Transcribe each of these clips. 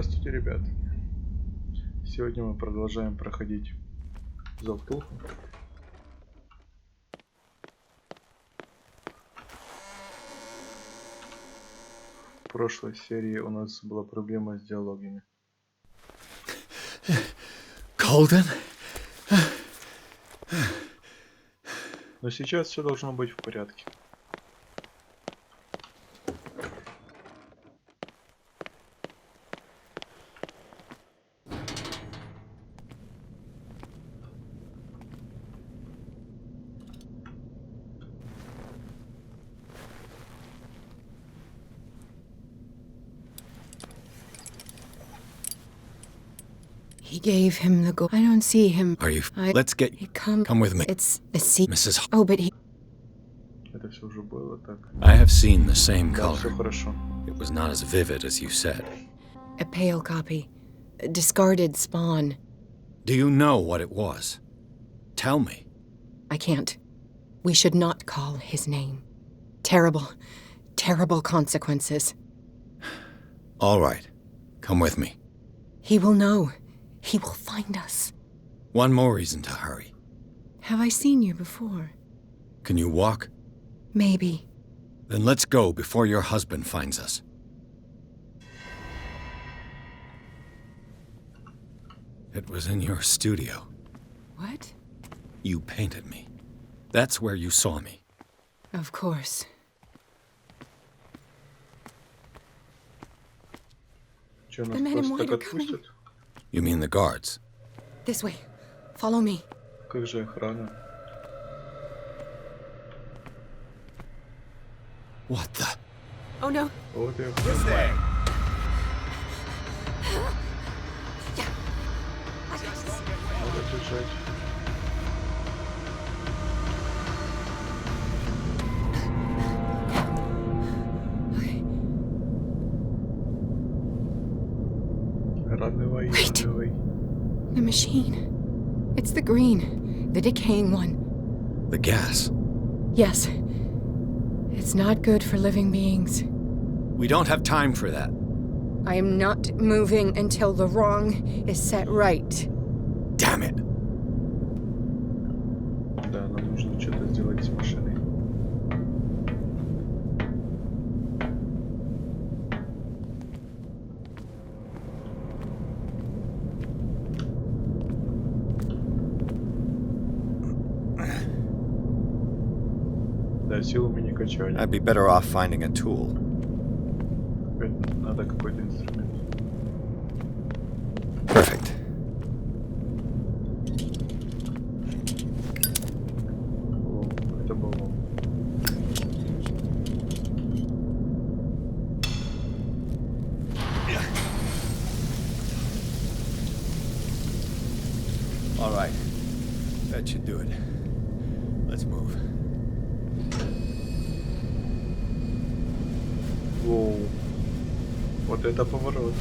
Здравствуйте, ребят. Сегодня мы продолжаем проходить Зов Ктулху. В прошлой серии у нас была проблема с диалогами. Колден? Но сейчас все должно быть в порядке. He gave him the gold. I don't see him. Are you? Let's get. Come with me. It's a secret. Mrs. Oh, but he. Это все уже было так. I have seen the same Да, все color. хорошо. It was not as vivid as you said. A pale copy. A discarded spawn. Do you know what it was? Tell me. I can't. We should not call his name. Terrible, terrible consequences. All right. Come with me. He will know. He will find us. One more reason to hurry. Have I seen you before? Can you walk? Maybe. Then let's go before your husband finds us. It was in your studio. What? You painted me. That's where you saw me. Of course. Че, The нас men in просто white так are coming. отпустят? You mean the guards? This way. Follow me. Как же охрана? What the? Oh no. Вот я надо бежать. Ранывай, Wait. ранывай. The machine. It's the green. The decaying one. The gas. Yes. It's not good for living beings. We don't have time for that. I am not moving until the wrong is set right. Damn it. Да, нам нужно что-то сделать с машиной. Да, силу мы не качали. I'd be better off finding a tool. Опять надо какой-то инструмент. Perfect. О, это было. All right. That should do it. Let's move. Воу. Вот это поворот.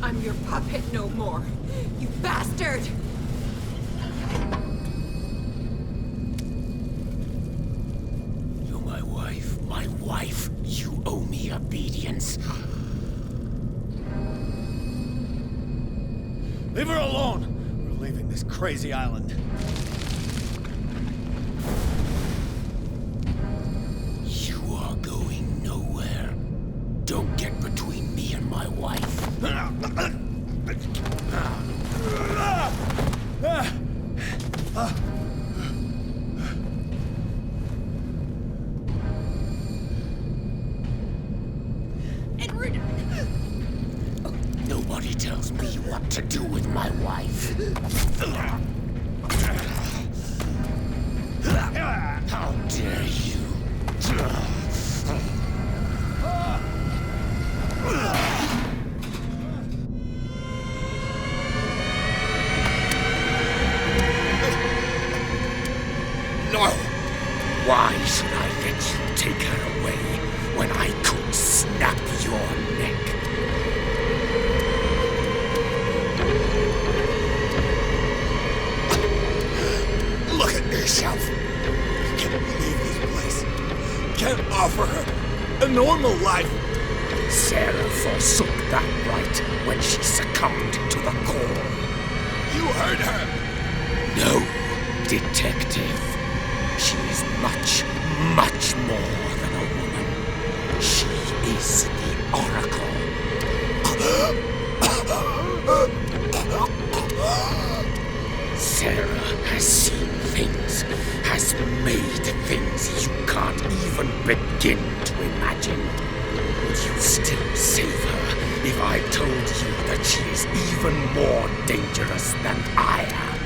I'm your puppet no more. You bastard! You're my wife. My wife. You owe me obedience. Leave her alone! We're leaving this crazy island. You are going nowhere. Don't get between me and my wife. Edward! Nobody tells me what to do with my wife. How dare you? No! Why should I let you take her away when I could snap your neck? Look at yourself! You can't leave this place. Can't offer her a normal life. Sarah forsook that right when she succumbed to the call. You heard her. No, detective. She is much, much more than a woman. She is the Oracle. Sarah has seen things, has made things you can't even begin to imagine. Would you still save her if I told you that she is even more dangerous than I am?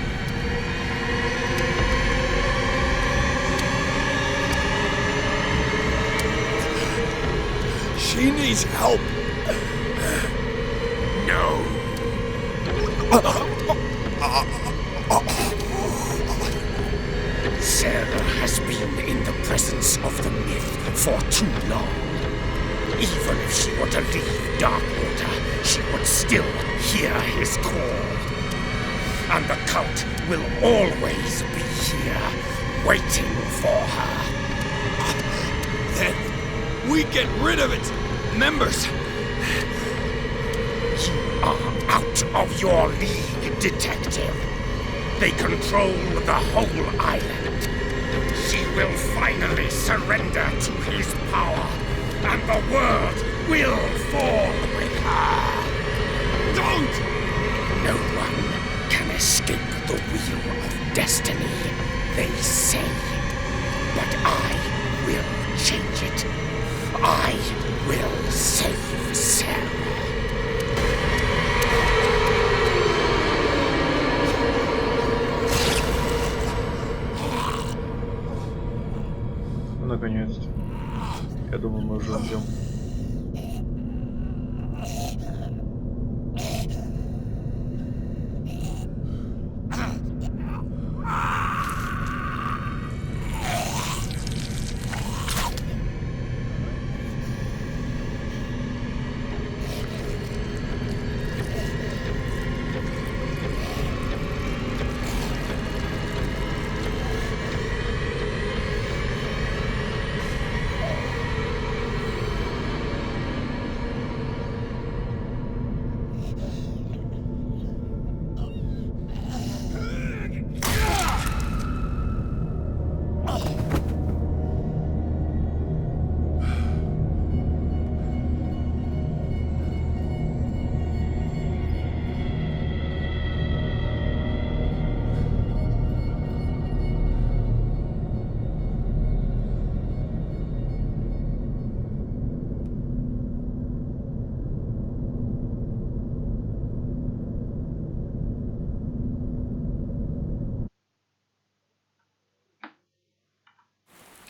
She needs help. No. Sarah has been in the presence of the myth for too long. Even if she were to leave Darkwater, she would still hear his call. And the cult will always be here, waiting for her. Then we get rid of its members. You are out of your league, detective. They control the whole island. She will finally surrender to his power, and the world will fall with her. Don't! No one can escape the wheel of destiny, they say. But I will change it. I will save Sarah. Наконец-то. Я думаю, мы уже умрем.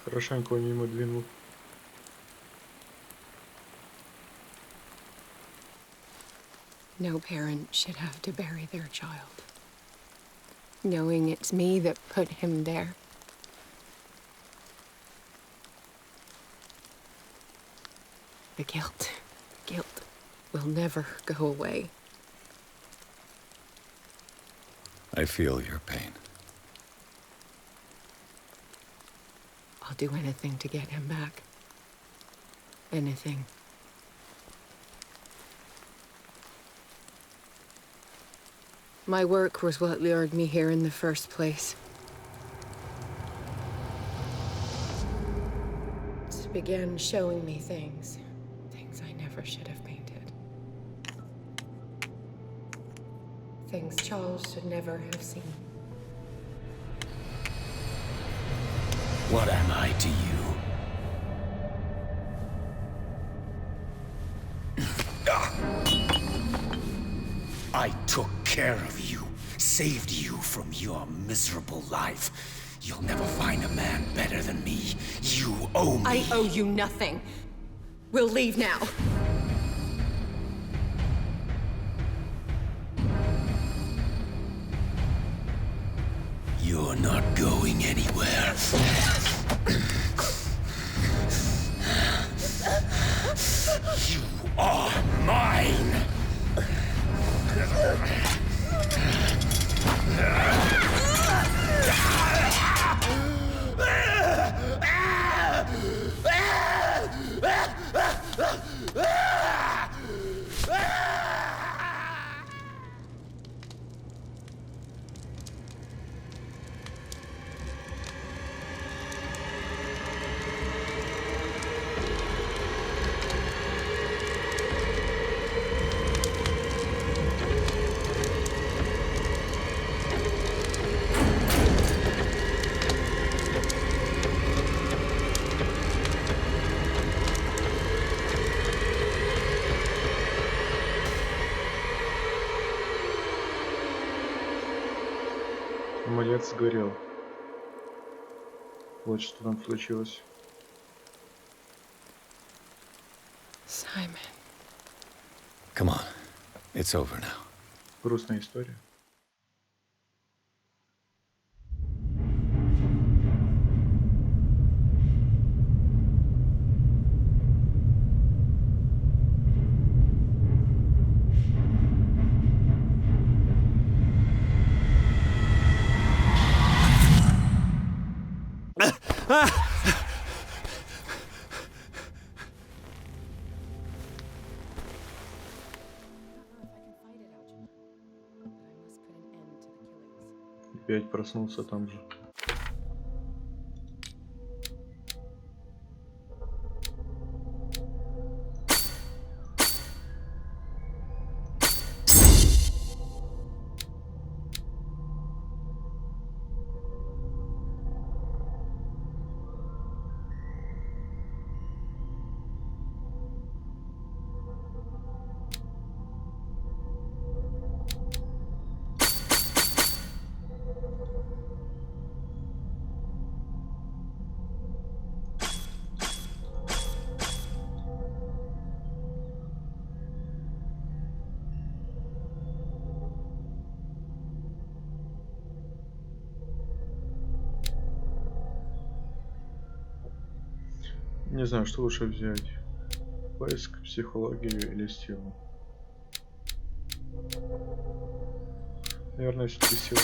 Хорошенько мимо двинул. No parent should have to bury their child, knowing it's me that put him there. The guilt will never go away. I feel your pain. I'll do anything to get him back. Anything. My work was what lured me here in the first place. It began showing me things I never should have painted. Things Charles should never have seen. What am I to you? I took care of you, saved you from your miserable life. You'll never find a man better than me. You owe me. I owe you nothing. We'll leave now. You're not going anywhere. You are mine. Принц сгорел. Вот что там случилось. Simon. Come on. It's over now. Грустная история. Опять проснулся там же. Не знаю, что лучше взять. Поиск, психологию или силу. Наверное, все-таки силу.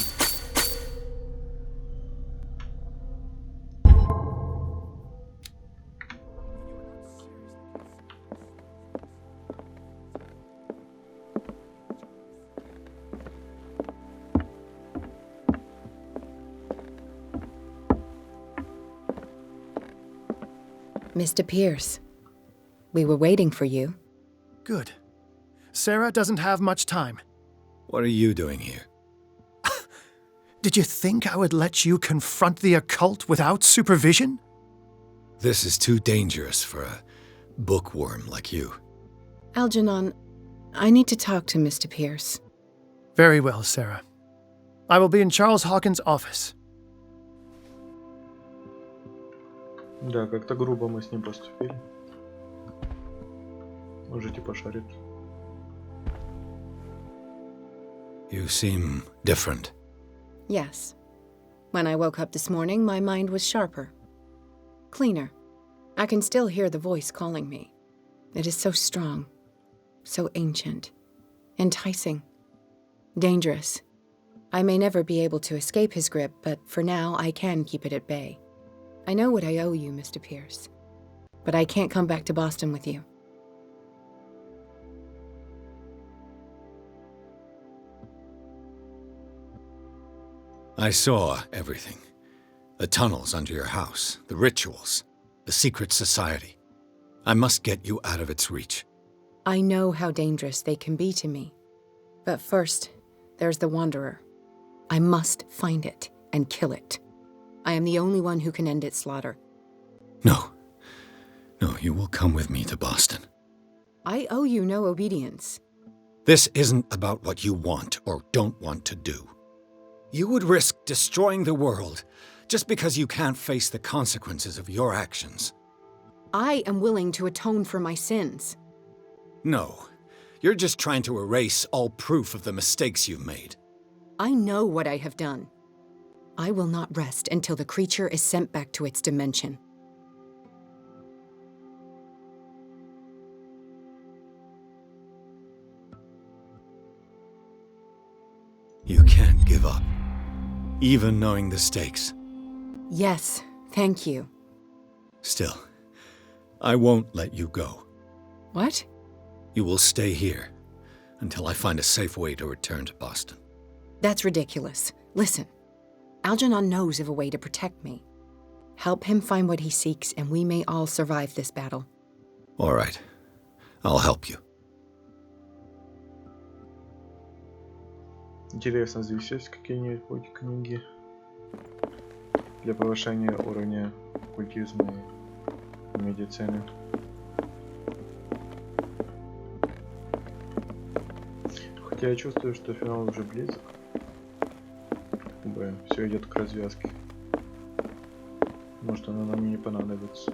Mr. Pирс, we were waiting for you. Good. Sarah doesn't have much time. What are you doing here? Did you think I would let you confront the occult without supervision? This is too dangerous for a bookworm like you. Algernon, I need to talk to Mr. Pирс. Very well, Sarah. I will be in Charles Hawkins' office. Да, как-то грубо мы с ним поступили. Можете пошарить. You seem different. Yes. When I woke up this morning, my mind was sharper. Cleaner. I can still hear the voice calling me. It is so strong. So ancient. Enticing. Dangerous. I may never be able to escape his grip, but for now I can keep it at bay. I know what I owe you, Mr. Pирс. But I can't come back to Boston with you. I saw everything. The tunnels under your house, the rituals, the secret society. I must get you out of its reach. I know how dangerous they can be to me. But first, there's the Wanderer. I must find it and kill it. I am the only one who can end its slaughter. No. No, you will come with me to Boston. I owe you no obedience. This isn't about what you want or don't want to do. You would risk destroying the world just because you can't face the consequences of your actions. I am willing to atone for my sins. No, you're just trying to erase all proof of the mistakes you've made. I know what I have done. I will not rest until the creature is sent back to its dimension. You can't give up, even knowing the stakes. Yes, thank you. Still, I won't let you go. What? You will stay here until I find a safe way to return to Boston. That's ridiculous. Listen, Algernon knows of a way to protect me. Help him find what he seeks, and we may all survive this battle. All right. I'll help you. Интересно, здесь есть какие-нибудь книги для повышения уровня оккультизма и медицины? Хотя я чувствую, что финал уже близок. бы все идет к развязке. Может, она нам и не понадобится.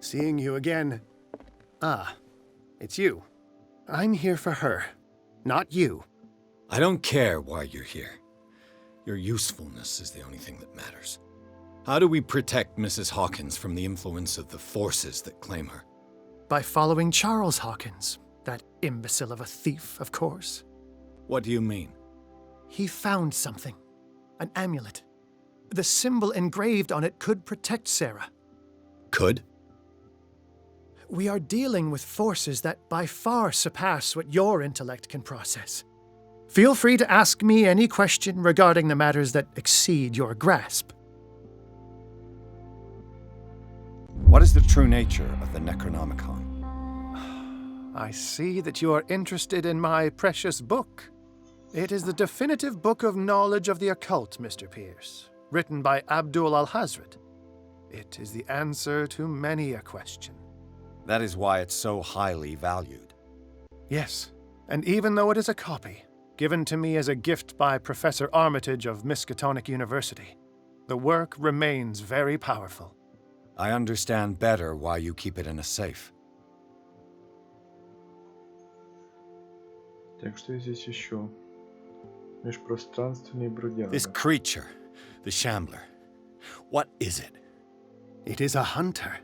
Seeing you again. Ah, it's you. I'm here for her, not you. I don't care why you're here. Your usefulness is the only thing that matters. How do we protect Mrs. Hokins from the influence of the forces that claim her? By following Charles Hokins, that imbecile of a thief, of course. What do you mean? He found something. An amulet. The symbol engraved on it could protect Sarah. Could? We are dealing with forces that by far surpass what your intellect can process. Feel free to ask me any question regarding the matters that exceed your grasp. What is the true nature of the Necronomicon? I see that you are interested in my precious book. It is the definitive book of knowledge of the occult, Mr. Pierce, written by Abdul al-Hazred. It is the answer to many a question. That is why it's so highly valued. Yes, and even though it is a copy, given to me as a gift by Professor Armitage of Miskatonic University, the work remains very powerful. I understand better why you keep it in a safe. Так, что здесь еще? Межпространственный бродяга. This creature, the Shambler. What is it? It is a hunter.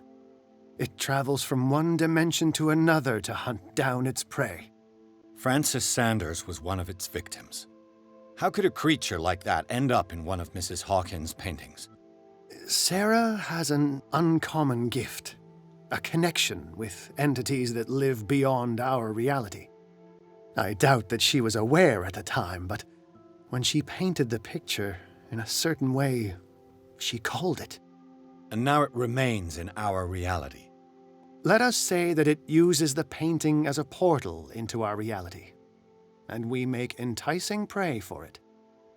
It travels from one dimension to another to hunt down its prey. Francis Sanders was one of its victims. How could a creature like that end up in one of Mrs. Hawkins' paintings? Sarah has an uncommon gift, a connection with entities that live beyond our reality. I doubt that she was aware at the time, but when she painted the picture in a certain way, she called it. And now it remains in our reality. Let us say that it uses the painting as a portal into our reality, and we make enticing prey for it.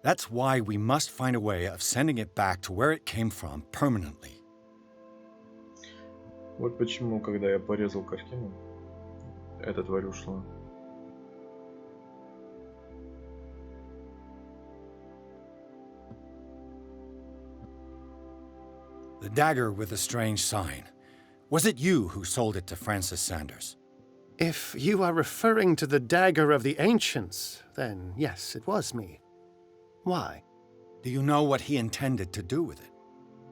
That's why we must find a way of sending it back to where it came from permanently. Вот почему, когда я порезал картину, эта тварь ушла. The dagger with the strange sign. Was it you who sold it to Francis Sanders? If you are referring to the dagger of the ancients, then yes, it was me. Why? Do you know what he intended to do with it?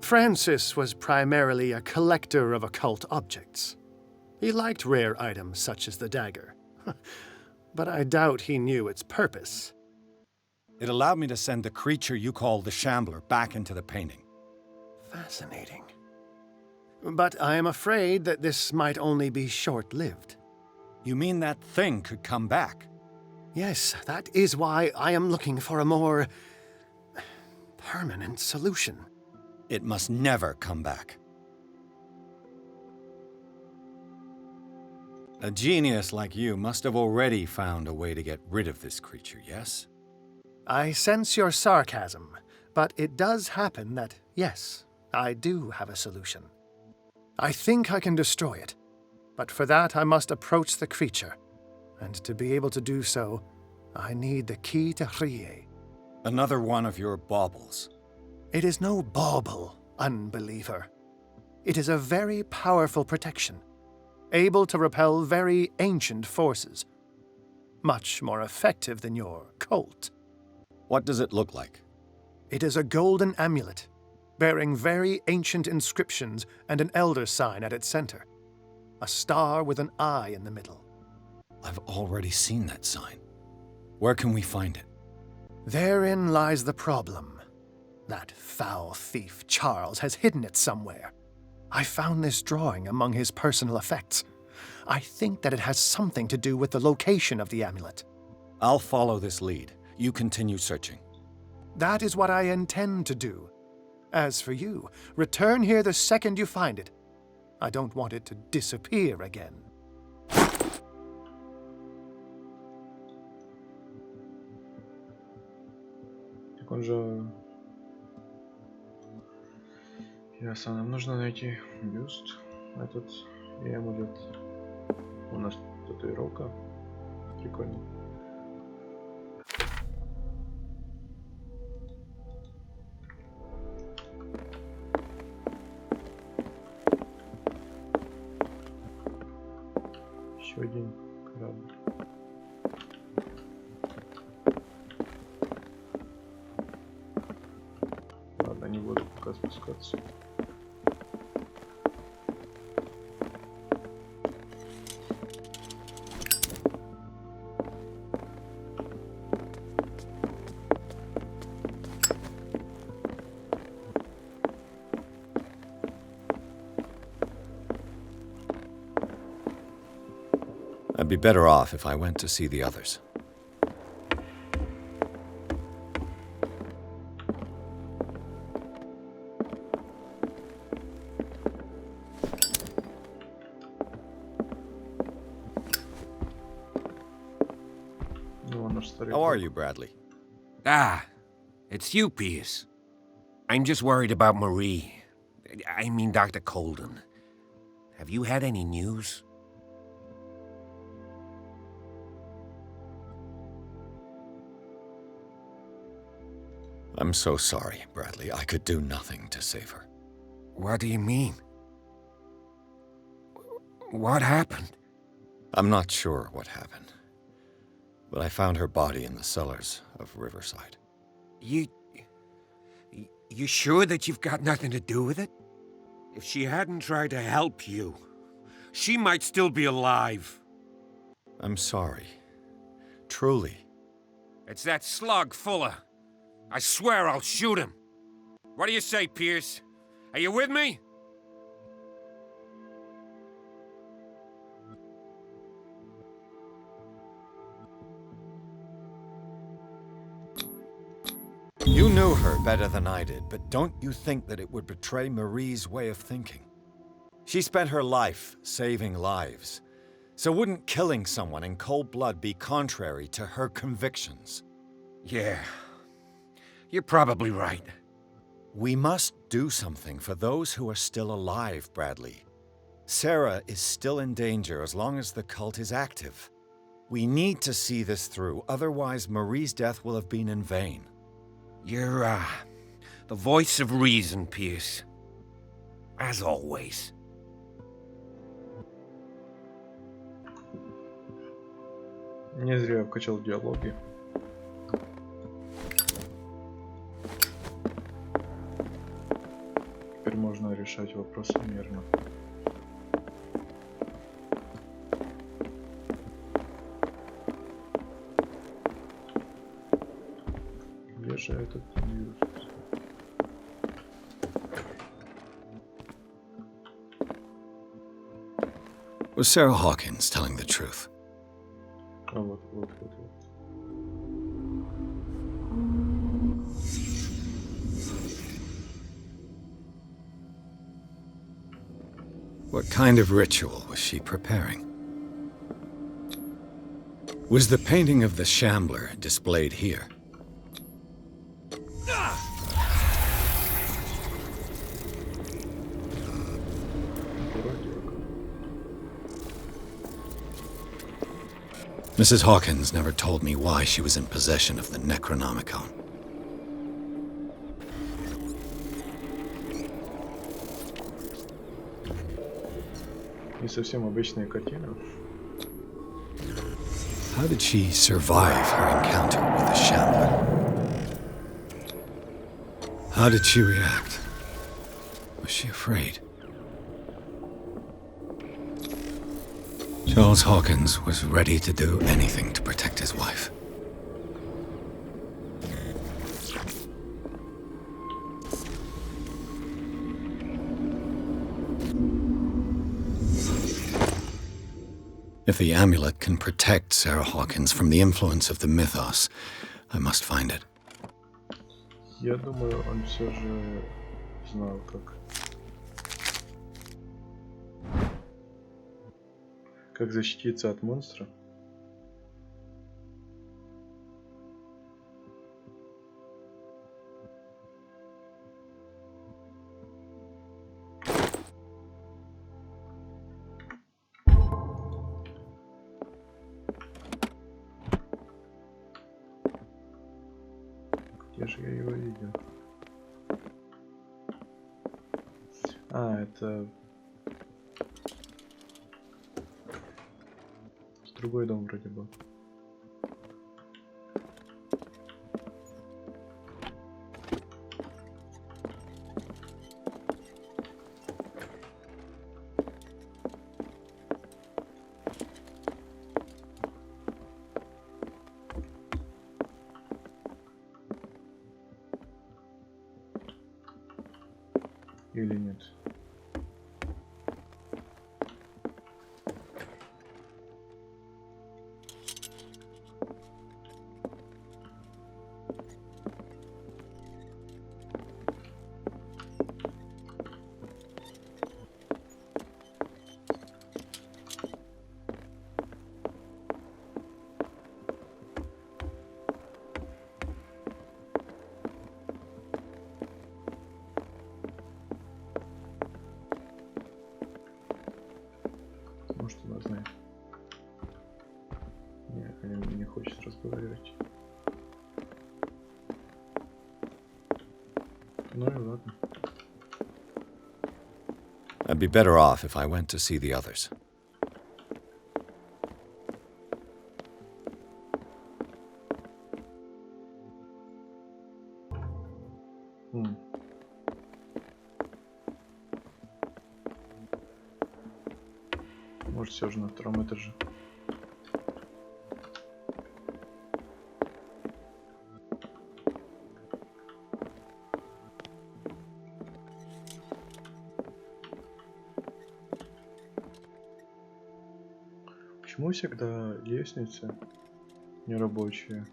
Francis was primarily a collector of occult objects. He liked rare items such as the dagger, but I doubt he knew its purpose. It allowed me to send the creature you call the Shambler back into the painting. Fascinating. But I am afraid that this might only be short-lived. You mean that thing could come back? Yes, that is why I am looking for a more permanent solution. It must never come back. A genius like you must have already found a way to get rid of this creature, yes? I sense your sarcasm, but it does happen that, yes, I do have a solution. I think I can destroy it, but for that I must approach the creature, and to be able to do so, I need the key to Rie. Another one of your baubles. It is no bauble, unbeliever. It is a very powerful protection, able to repel very ancient forces. Much more effective than your cult. What does it look like? It is a golden amulet, bearing very ancient inscriptions and an elder sign at its center. A star with an eye in the middle. I've already seen that sign. Where can we find it? Therein lies the problem. That foul thief Charles has hidden it somewhere. I found this drawing among his personal effects. I think that it has something to do with the location of the amulet. I'll follow this lead. You continue searching. That is what I intend to do. As for you, return here the second you find it. I don't want it to disappear again. Он же... Ясно, нам нужно найти бюст этот и амулет. У нас татуировка. Прикольно. Еще один корабль. Ладно, не буду пока спускаться. I'd be better off if I went to see the others. How are you, Bradley? Ah, it's you, Pирс. I'm just worried about Marie. I mean Dr. Colden. Have you had any news? I'm so sorry, Bradley. I could do nothing to save her. What do you mean? What happened? I'm not sure what happened, but I found her body in the cellars of Riverside. You sure that you've got nothing to do with it? If she hadn't tried to help you, she might still be alive. I'm sorry. Truly. It's that slug, Fuller. I swear I'll shoot him. What do you say, Pирс? Are you with me? You knew her better than I did, but don't you think that it would betray Marie's way of thinking? She spent her life saving lives. So wouldn't killing someone in cold blood be contrary to her convictions? Yeah. You're probably right. We must do something for those who are still alive, Bradley. Sarah is still in danger as long as the cult is active. We need to see this through, otherwise Marie's death will have been in vain. You're, the voice of reason, Pирс. As always. Не зря я вкачал диалоги. Теперь можно решать вопросы мирно. Где же этот бюст? Was Sara Hokins telling the truth? А вот. What kind of ritual was she preparing? Was the painting of the Shambler displayed here? Mrs. Hawkins never told me why she was in possession of the Necronomicon. Не совсем обычная картина. How did she survive her encounter with the Shambler? How did she react? Was she afraid? Charles Hawkins was ready to do anything to protect his wife. If the amulet can protect Sara Hokins from the influence of the mythos, I must find it. Я думаю, он все же знал, как защититься от монстра. Я его видел. А, это... Другой дом вроде бы. Или нет? Может, она знает. Нет, она не хочет разговаривать. Ну и ладно. I'd be better off if I went to see the others. Может, все же на втором этаже. Почему всегда лестницы нерабочие?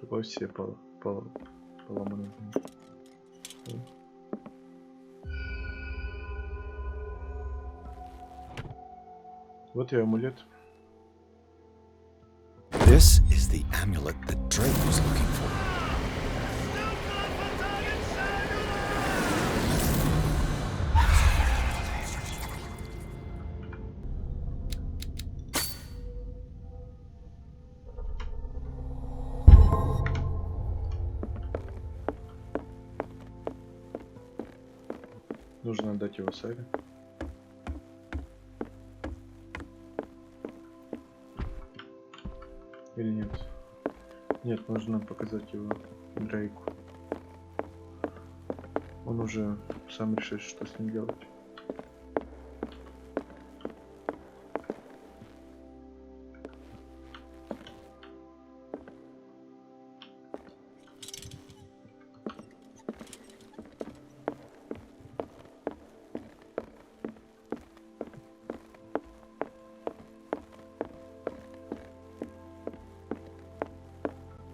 Только все поломаны. Вот и амулет. This is the amulet that Drake was looking for. Нужно отдать его Саре. Или нет? Нет, нужно показать его Дрейку. Он уже сам решит, что с ним делать.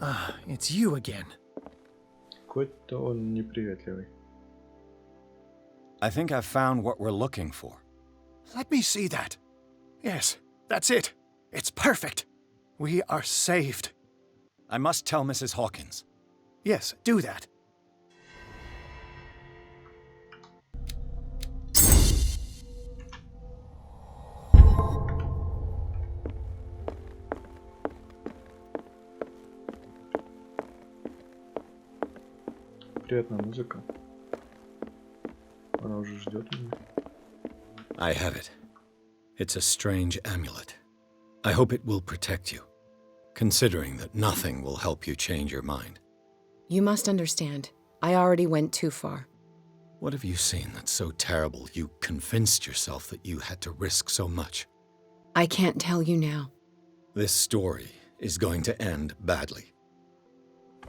Ah, it's you again. Какой-то он неприветливый. I think I've found what we're looking for. Let me see that. Yes, that's it. It's perfect. We are saved. I must tell Mrs. Hokins. Yes, do that. Приятная музыка. Она уже ждет меня. I have it. It's a strange amulet. I hope it will protect you, considering that nothing will help you change your mind. You must understand, I already went too far. What have you seen that's so terrible you convinced yourself that you had to risk so much? I can't tell you now. This story is going to end badly.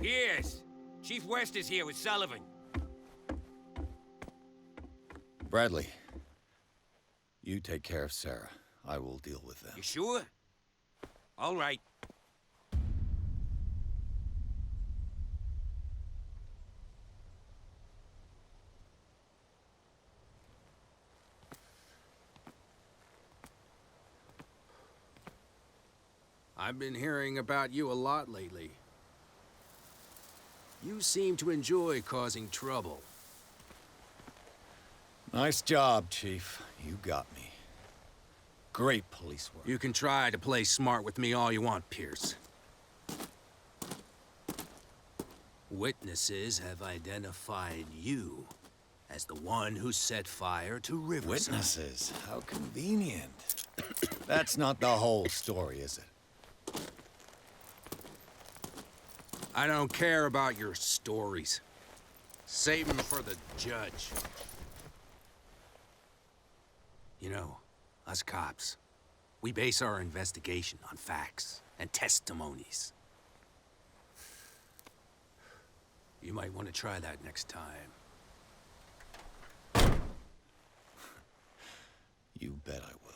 Yes. Chief West is here with Sullivan. Bradley, you take care of Sarah. I will deal with them. You sure? All right. I've been hearing about you a lot lately. You seem to enjoy causing trouble. Nice job, Chief. You got me. Great police work. You can try to play smart with me all you want, Pирс. Witnesses have identified you as the one who set fire to Riverside. Witnesses? How convenient. That's not the whole story, is it? I don't care about your stories. Save them for the judge. You know, us cops, we base our investigation on facts and testimonies. You might want to try that next time. You bet I will.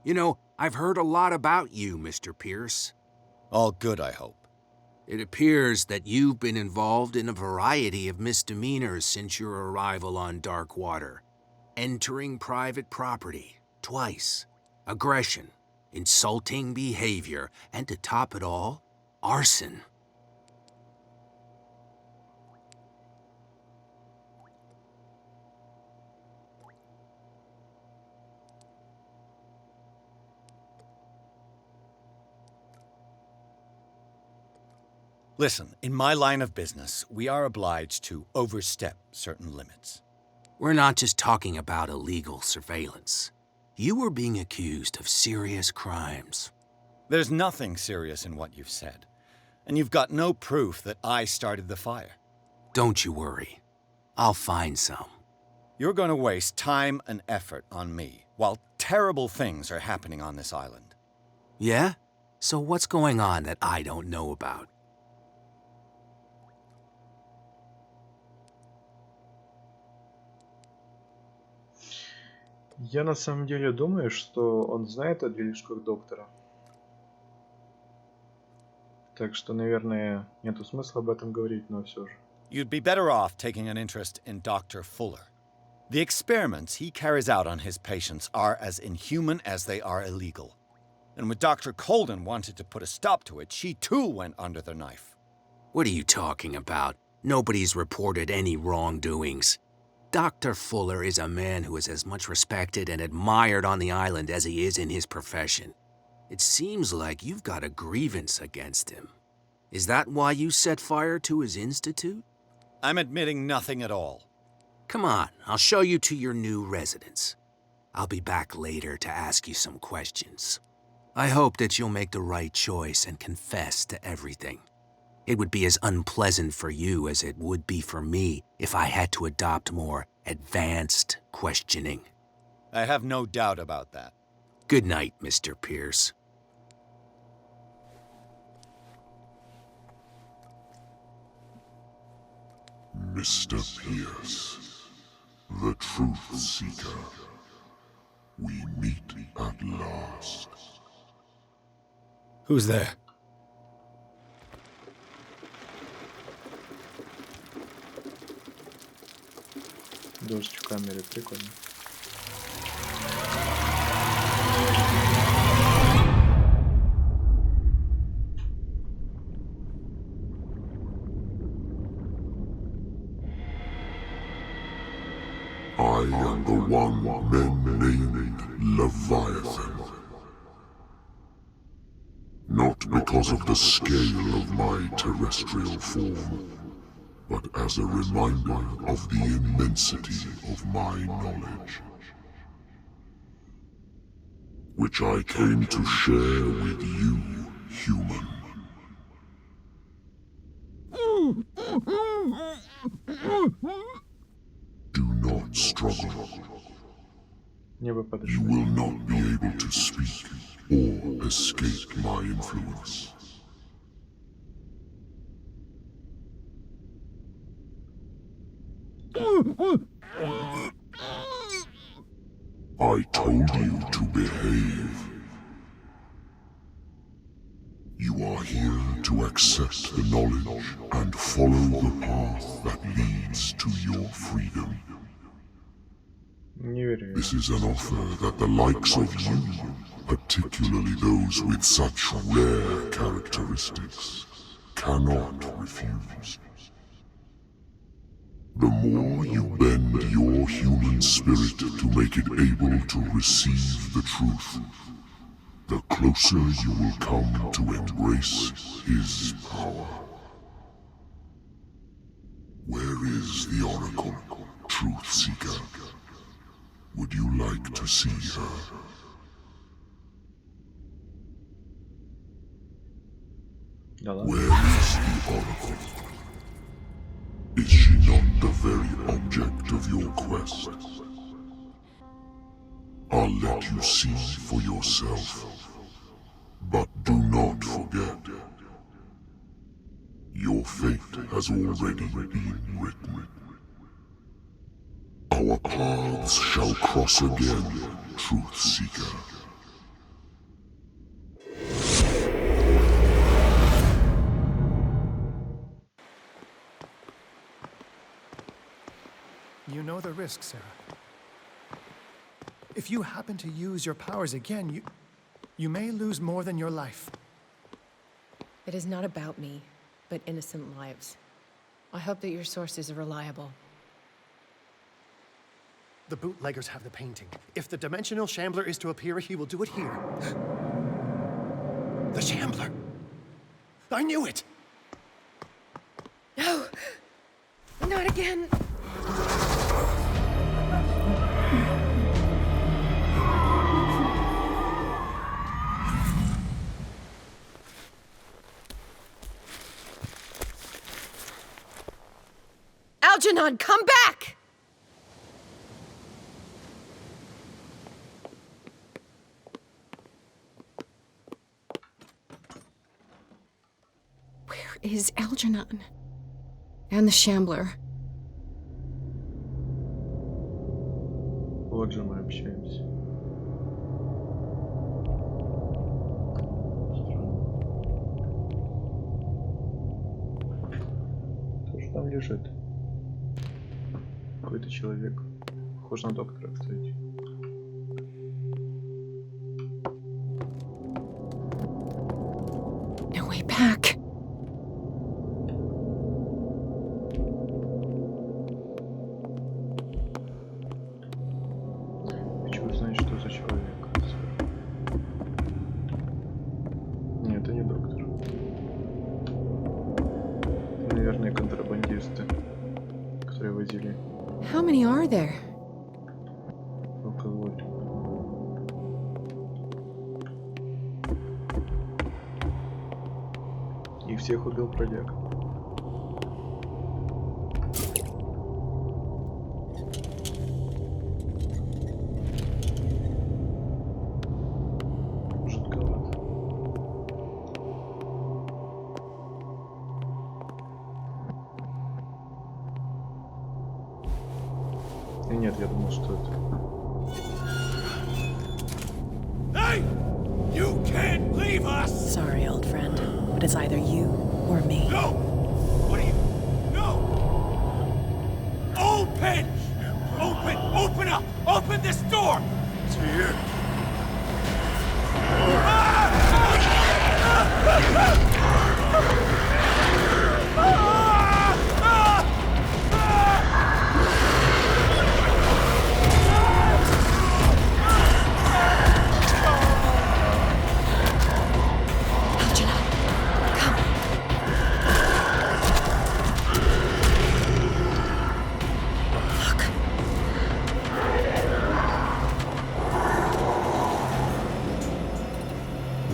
You know, I've heard a lot about you, Mr. Pírs. All good, I hope. It appears that you've been involved in a variety of misdemeanors since your arrival on Darkwater. Entering private property, twice. Aggression, insulting behavior, and to top it all, arson. Listen, in my line of business, we are obliged to overstep certain limits. We're not just talking about illegal surveillance. You were being accused of serious crimes. There's nothing serious in what you've said, and you've got no proof that I started the fire. Don't you worry. I'll find some. You're going to waste time and effort on me, while terrible things are happening on this island. Yeah? So what's going on that I don't know about? Я на самом деле думаю, что он знает о делишках доктора. Так что, наверное, нету смысла об этом говорить, но все же. You'd be better off taking an interest in Dr. Fuller. The experiments he carries out on his patients are as inhuman as they are illegal. And when Dr. Colden wanted to put a stop to it, she too went under the knife. What are you talking about? Nobody's reported any wrongdoings. Dr. Fuller is a man who is as much respected and admired on the island as he is in his profession. It seems like you've got a grievance against him. Is that why you set fire to his institute? I'm admitting nothing at all. Come on, I'll show you to your new residence. I'll be back later to ask you some questions. I hope that you'll make the right choice and confess to everything. It would be as unpleasant for you as it would be for me if I had to adopt more advanced questioning. I have no doubt about that. Good night, Mr. Pírs. Mr. Pírs, the truth seeker. We meet at last. Who's there? Дождь в камере, прикольно. I am the one men named Leviathan. Not because of the scale of my terrestrial form, but as a reminder of the immensity of my knowledge, which I came to share with you, human. Do not struggle. You will not be able to speak or escape my influence. I I told you to behave. You are here to accept the knowledge and follow the path that leads to your freedom. This is an offer that the likes of you, particularly those with such rare characteristics, cannot refuse. The more you bend your human spirit to make it able to receive the truth, the closer you will come to embrace his power. Where is the Oracle, Truth Seeker? Would you like to see her? Where is the Oracle? Is she not the very object of your quest? I'll let you see for yourself. But do not forget, your fate has already been written. Our paths shall cross again, Truth Seeker. You know the risk, Sarah. If you happen to use your powers again, you may lose more than your life. It is not about me, but innocent lives. I hope that your sources are reliable. The bootleggers have the painting. If the dimensional shambler is to appear, he will do it here. The shambler! I knew it! No! Not again! Algernon, come back! Where is Algernon? And the Shambler? Вот же мы общаемся. Кто же там лежит? Какой-то человек. Похож на доктора, кстати. No way back. Хочу узнать, что за человек. Нет, это не доктор. Это, наверное, контрабандисты, которые возили How many are there? алкоголь. И всех убил Бродяга. Жутковато. И нет, я думал, что это. Hey! You can't leave us! Sorry, old friend, but it's either you or me. No! What are you... No! Open! Open! Open up! Open this door! It's here.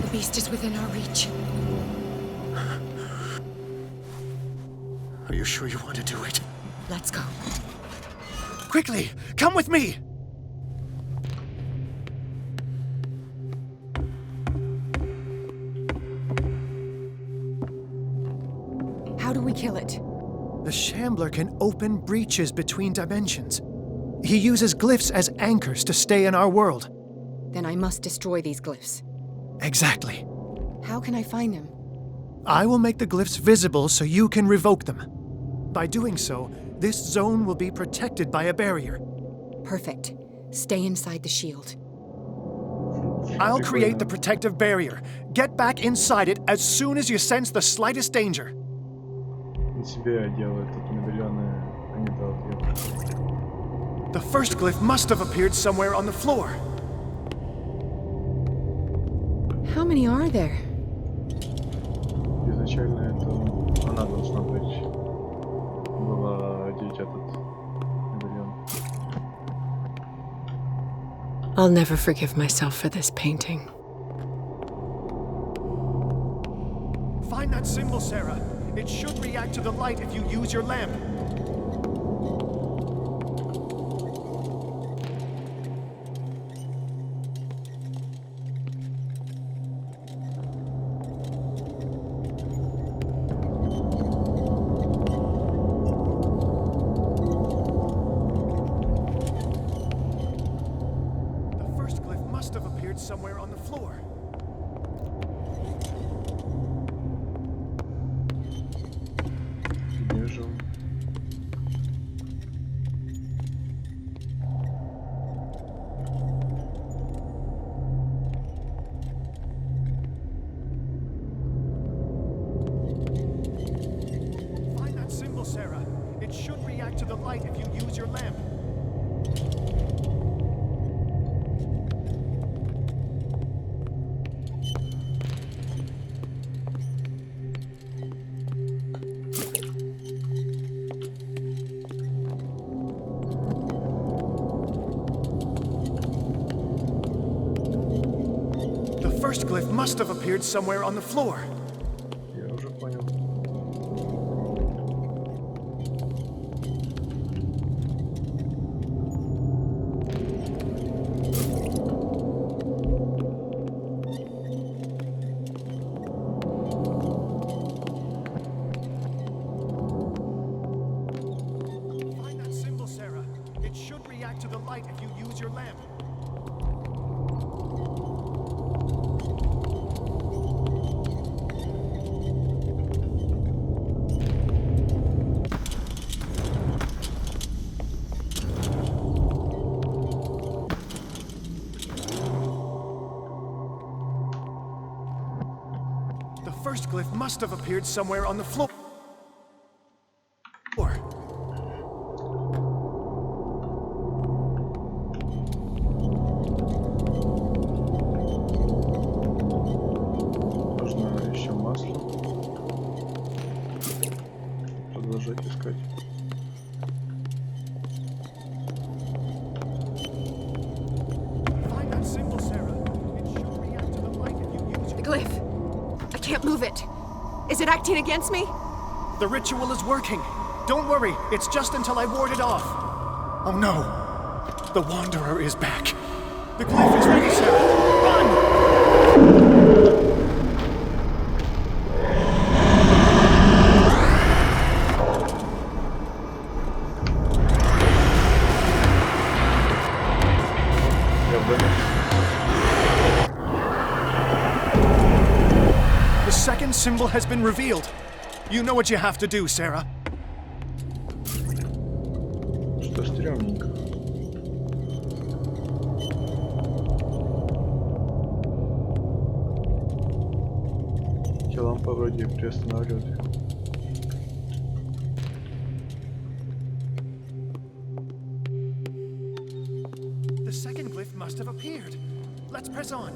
The beast is within our reach. Are you sure you want to do it? Let's go. Quickly, come with me! How do we kill it? The Shambler can open breaches between dimensions. He uses glyphs as anchors to stay in our world. Then I must destroy these glyphs. Exactly. How can I find him? I will make the glyphs visible so you can revoke them. By doing so, this zone will be protected by a barrier. Perfect. Stay inside the shield. I'll create the protective barrier. Get back inside it as soon as you sense the slightest danger. На себе я делаю этот медальон, а не дал ответ. The first glyph must have appeared somewhere on the floor. How many are there? Изначально это она должна быть была одеть этот медальон. I'll never forgive myself for this painting. Find that symbol, Sarah. It should react to the light if you use your lamp. Somewhere on the floor. Вижу. Find that symbol, Sarah. It should react to the light if you use your lamp. The first glyph must have appeared somewhere on the floor. Я уже понял. Find that symbol, Sarah. It should react to the light if you use your lamp. The first glyph must have appeared somewhere on the floor. Нужно еще масло. Продолжать искать. Find that symbol, Sarah. It should react to the light if you use The glyph. I can't move it. Is it acting against me? The ritual is working. Don't worry, it's just until I ward it off. Oh no. The Wanderer is back. The glyph is ready, Sarah. Run! The second symbol has been revealed. You know what you have to do, Sarah. Что стрёмненько. Лампа вроде приостанавливает. The second glyph must have appeared. Let's press on.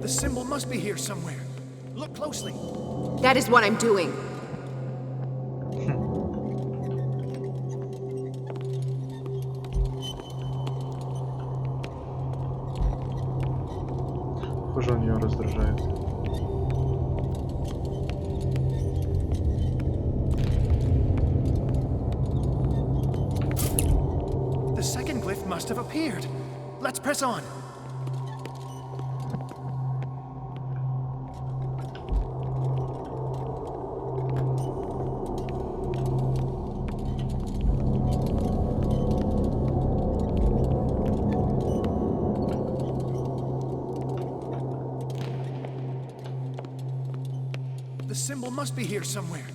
The symbol must be here somewhere. Look closely. That is what I'm doing. Похоже, он ее раздражает. must have appeared. Let's press on. The symbol must be here somewhere.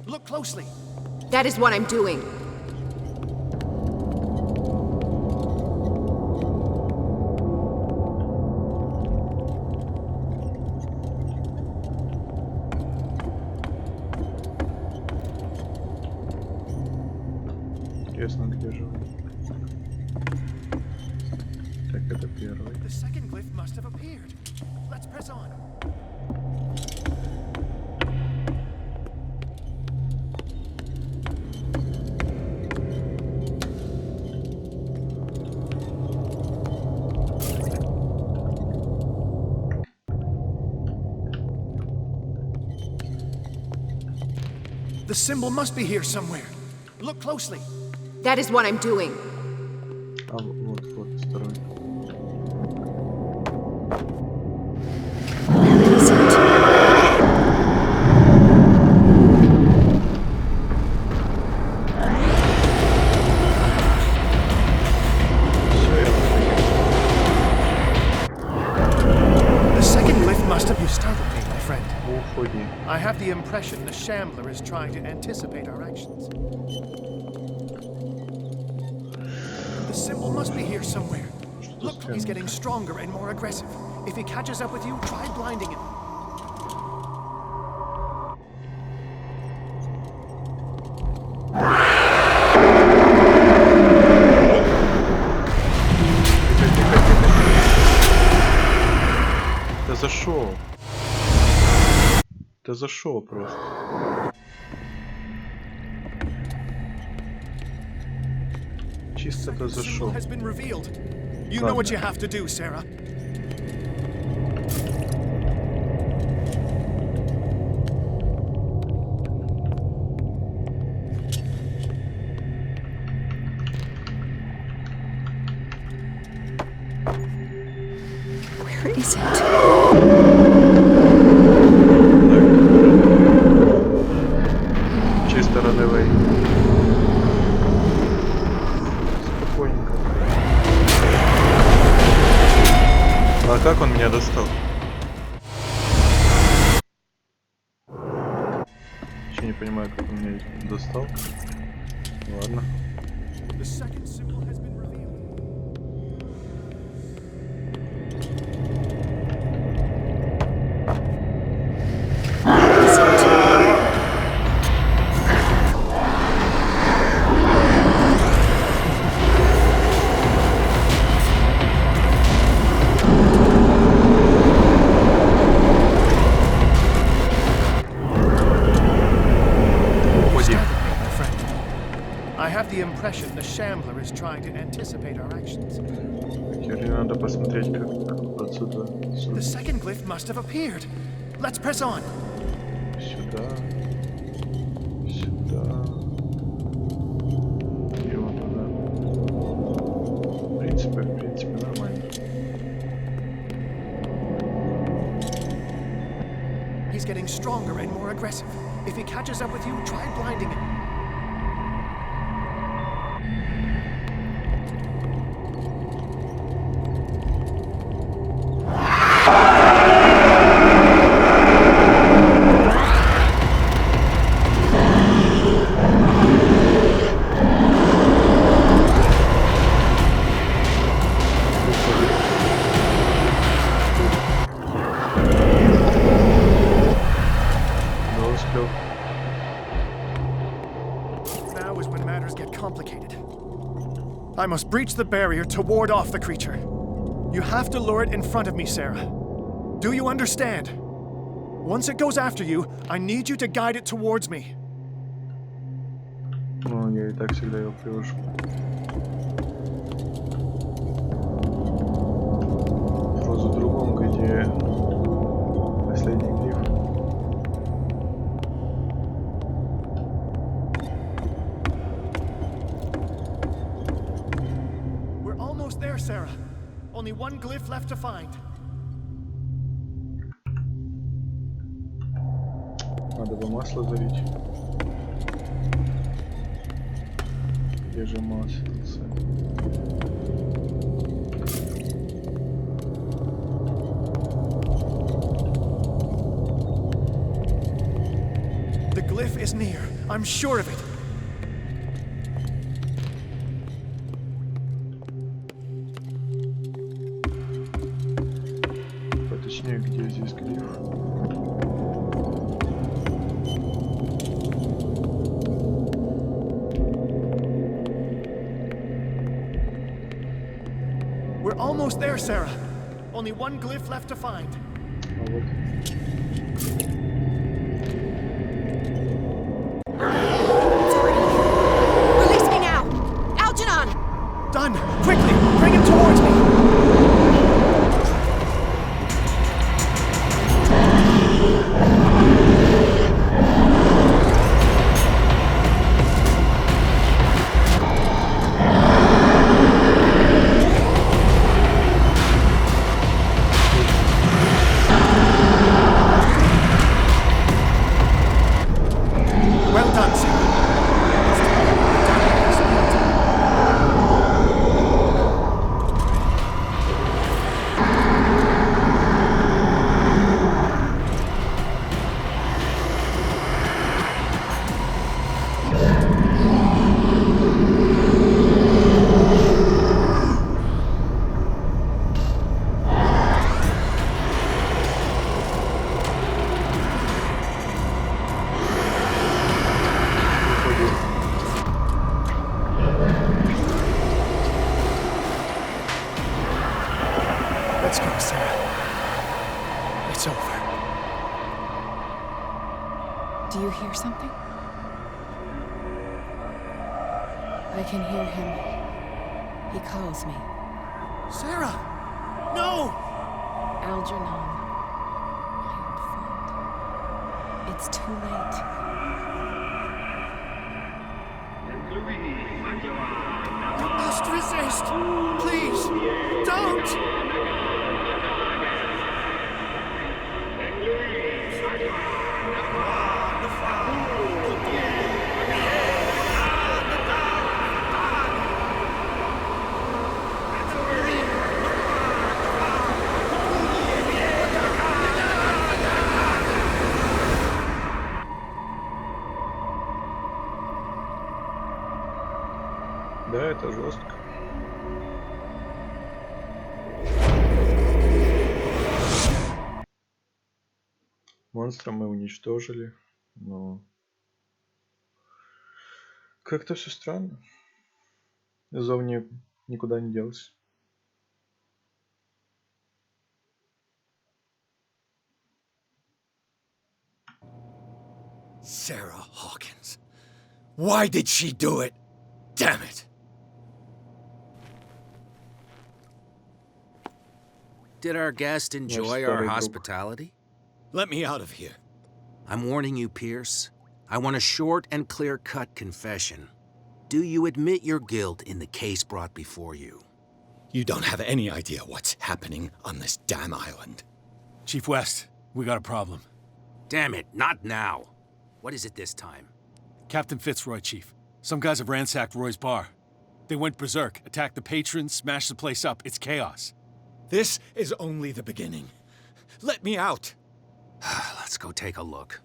Look closely. That is what I'm doing. Интересно, где же он? Так, это первый. The second glyph must have appeared. Let's press on. The symbol must be here somewhere. Look closely. That is what I'm doing. А вот второй. The second glyph must have... You startled me, my friend. Уходи. I have the impression the Shambler is trying to anticipate our actions. The symbol must be here somewhere. Look, he's getting stronger and more aggressive. If he catches up with you, try blinding him. Да зашел. Да зашел просто. Чисто да зашел. Has been revealed. You know what you have to do, Sarah. Where is it? Чисто раневый. Спокойненько. А как он меня достал? Вообще не понимаю, как он меня достал. Ладно. The second symbol has been revealed. The impression the Shambler is trying to anticipate our actions. Надо посмотреть, как отсюда. The second glyph must have appeared. Let's press on. Сюда. Сюда. И вот туда. В принципе, нормально. He's getting stronger and more aggressive. If he catches up with you, try blinding him. I must breach the barrier to ward off the creature. You have to lure it in front of me, Sarah. Do you understand? Once it goes after you, I need you to guide it towards me. Ну, я и так всегда его привожу. Вопрос в другом, где последний гриф. Sarah. Only one glyph left to find. Надо бы масло залить. Где же маслица? The glyph is near. I'm sure of it. Поточнее, где здесь глиф? We're almost there, Sarah. Only one glyph left to find. А вот. Release me now! Algernon! Done! Quickly! Bring him towards me! Well done, Sarah. Let's go, Sarah. It's over. Do you hear something? I can hear him. He calls me. Sarah! No! Algernon. My old friend. It's too late. You must resist! Please! Don't! Да, это жестко. Монстра мы уничтожили, но как-то все странно. Зов никуда не делся. Sara Hokins. Why did she do it? Damn it! Did our guest enjoy our hospitality? Let me out of here. I'm warning you, Pирс. I want a short and clear-cut confession. Do you admit your guilt in the case brought before you? You don't have any idea what's happening on this damn island. Chief West, we got a problem. Damn it, not now. What is it this time? Captain Fitzroy, Chief. Some guys have ransacked Roy's bar. They went berserk, attacked the patrons, smashed the place up. It's chaos. This is only the beginning. Let me out. Let's go take a look.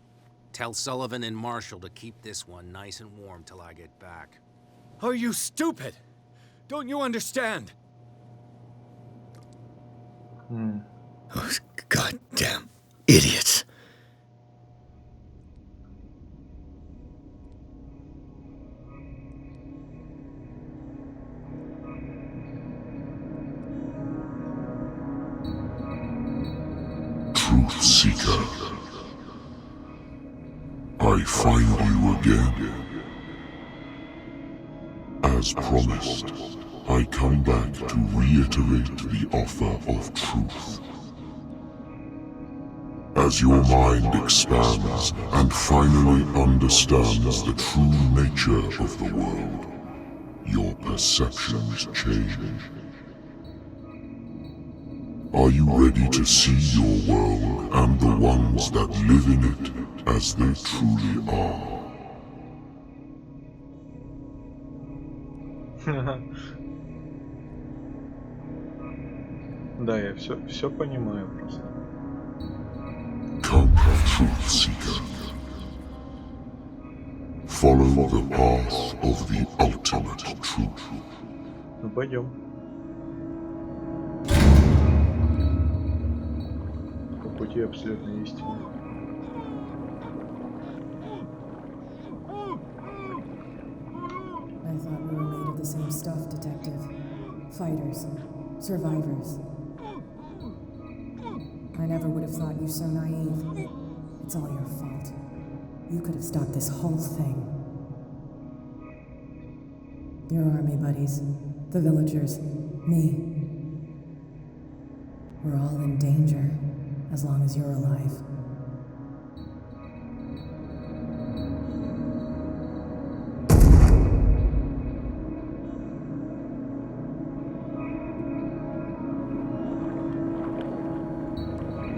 Tell Sullivan and Marshall to keep this one nice and warm till I get back. Are you stupid? Don't you understand? Those goddamn idiots. Truth Seeker, I find you again. As promised, I come back to reiterate the offer of truth. As your mind expands and finally understands the true nature of the world, your perceptions change. Are you ready to see your world and the ones that live in it as they truly are? Да, я все понимаю просто. Come, truth seeker. Follow the path of the ultimate truth. Ну пойдем. По пути абсолютно истины. I thought we were made of the same stuff, Detective. Fighters. Survivors. I never would have thought you so naive. It's all your fault. You could have stopped this whole thing. Your army buddies, the villagers, me. We're all in danger, as long as you're alive.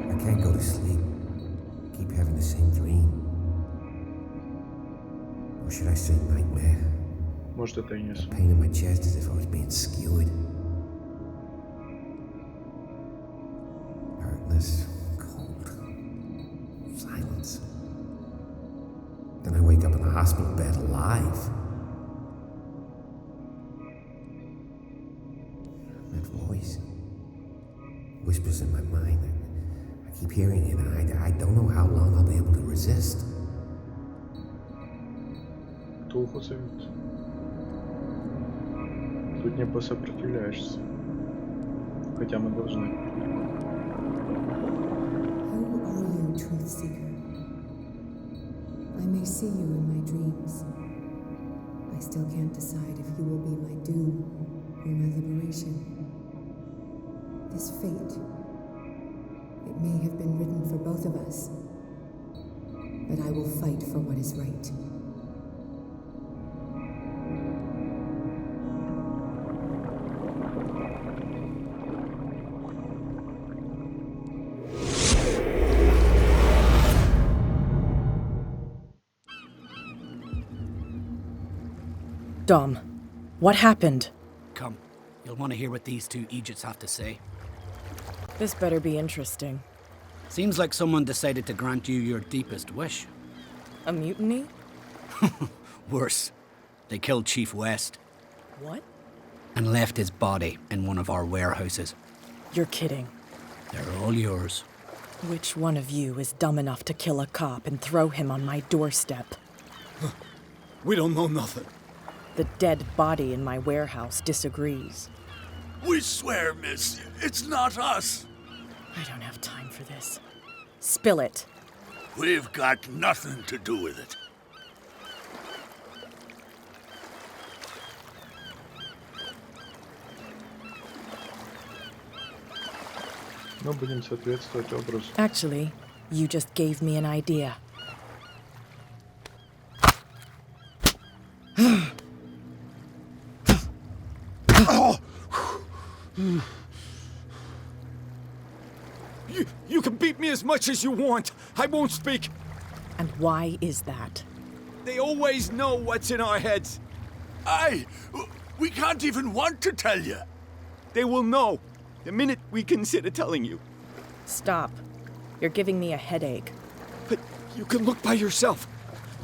I can't go to sleep. Keep having the same dream. Or should I say nightmare? Может, это и не сон. Pain in my chest as if I was being skewered. Hurtless, cold, silence. Then I wake up in a hospital bed alive. That voice whispers in my mind. I keep hearing it, and I don't know how long I'll be able to resist. Ктулху зовет. Тут не посопротивляешься. Хотя мы должны. Who are you, truth seeker? I may see you in my dreams. I still can't decide if you will be my doom or my liberation. This fate, it may have been written for both of us, but I will fight for what is right. Dom, what happened? Come, you'll want to hear what these two Egypts have to say. This better be interesting. Seems like someone decided to grant you your deepest wish. A mutiny? Worse. They killed Chief West. What? And left his body in one of our warehouses. You're kidding. They're all yours. Which one of you is dumb enough to kill a cop and throw him on my doorstep? We don't know nothing. The dead body in my warehouse disagrees. We swear, miss, it's not us. I don't have time for this. Spill it. We've got nothing to do with it. Мы будем соответствовать образу. Actually, you just gave me an idea. You can beat me as much as you want. I won't speak. And why is that? They always know what's in our heads. We can't even want to tell you. They will know the minute we consider telling you. Stop. You're giving me a headache. But you can look by yourself.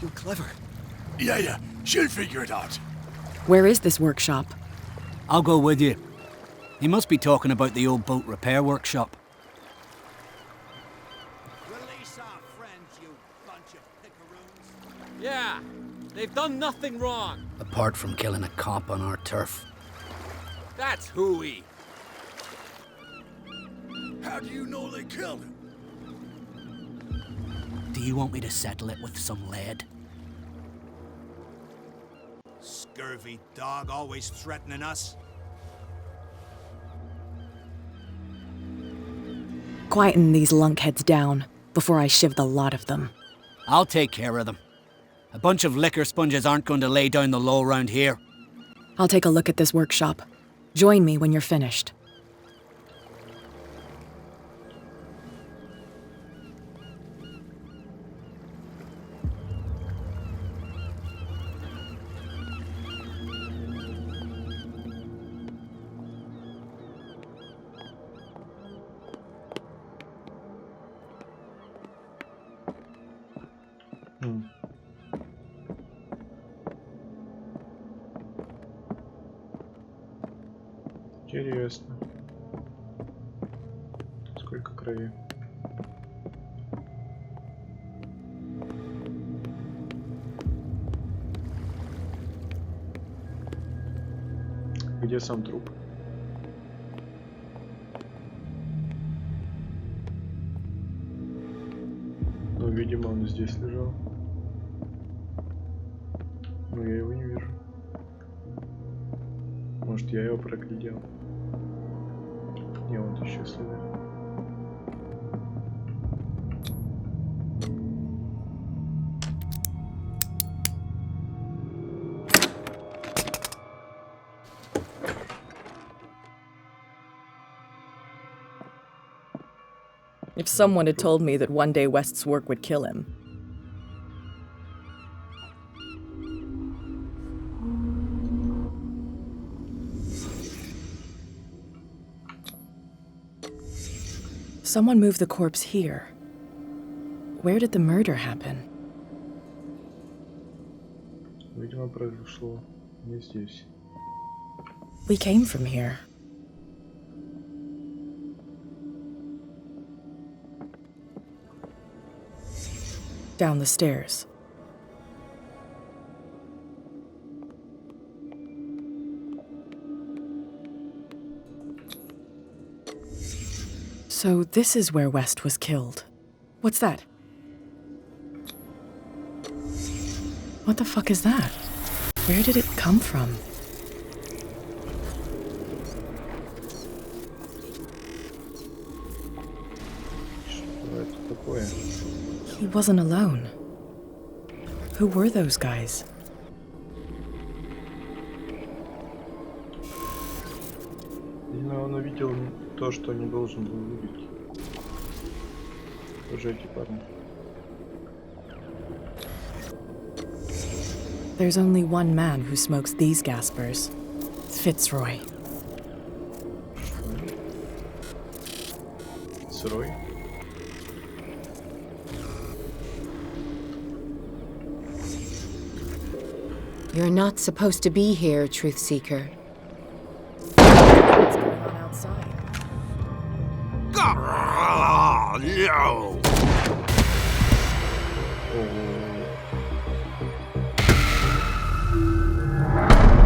You're clever. Yeah, she'll figure it out. Where is this workshop? I'll go with you. You must be talking about the old boat repair workshop. Release our friends, you bunch of pickaroons. Yeah, they've done nothing wrong. Apart from killing a cop on our turf. That's hooey. How do you know they killed him? Do you want me to settle it with some lead? Scurvy dog, always threatening us. Quieten these lunkheads down before I shiv the lot of them. I'll take care of them. A bunch of liquor sponges aren't going to lay down the law around here. I'll take a look at this workshop. Join me when you're finished. Интересно. Сколько крови? Где сам труп? Ну, видимо, он здесь лежал. Но я его не вижу. Может, я его проглядел. Не, вот еще следы. If someone had told me that one day West's work would kill him. Someone moved the corpse here. Where did the murder happen? Видимо, произошло не здесь. We came from here. Down the stairs. So this is where West was killed. What's that? What the fuck is that? Where did it come from? Что это такое? He wasn't alone. Who were those guys? Видимо, он увидел то, что не должен был увидеть. Уже эти парни. There's only one man who smokes these gaspers. Fitzroy. Сарой? You're not supposed to be here, Truth Seeker. What's going on outside? Oh, no!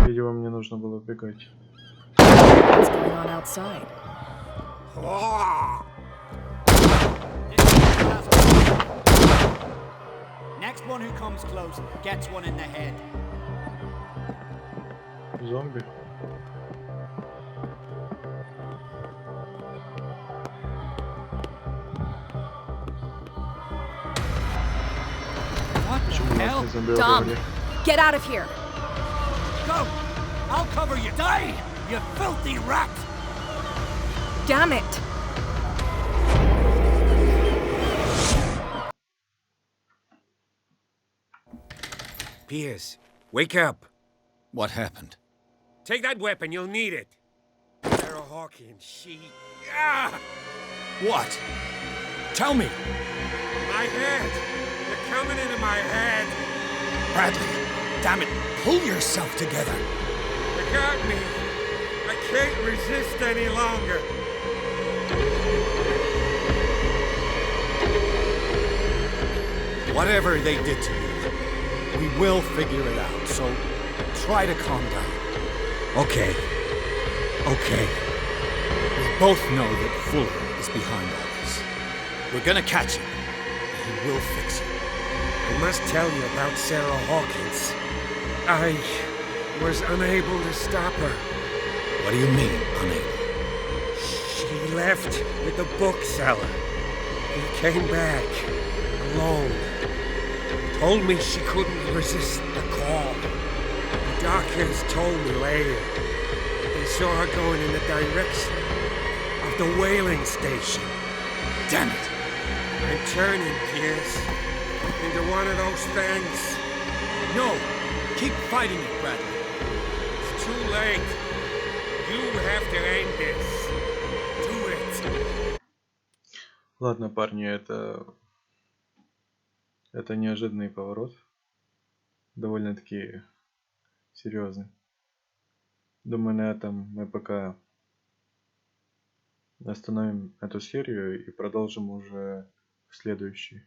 Видимо, мне нужно было бегать. What's going on outside? Next one who comes close gets one in the head. Зомби. What the hell? Dom, get out of here. Go! I'll cover you. Die, you filthy rat! Damn it. Piers, wake up. What happened? Take that weapon, you'll need it. Sara Hokins, she... Ah! What? Tell me! My head! You're coming into my head! Bradley, damn it, pull yourself together. You got me. I can't resist any longer. Whatever they did to you, we will figure it out, so try to calm down. Okay. Okay. We both know that Fuller is behind all this. We're gonna catch him, and he will fix it. I must tell you about Sara Hokins. I was unable to stop her. What do you mean, unable? She left with the bookseller. He came back alone. Told me she couldn't resist the call. The doctors told me later they saw her going in the direction of the whaling station. Damn it! I'm turning, Piers, into one of those things. No! Keep fighting it, Bradley. It's too late. You have to end this. Do it. Ладно, парни, это неожиданный поворот. Довольно-таки серьезный. Думаю, на этом мы пока Остановим эту серию и продолжим уже в следующей.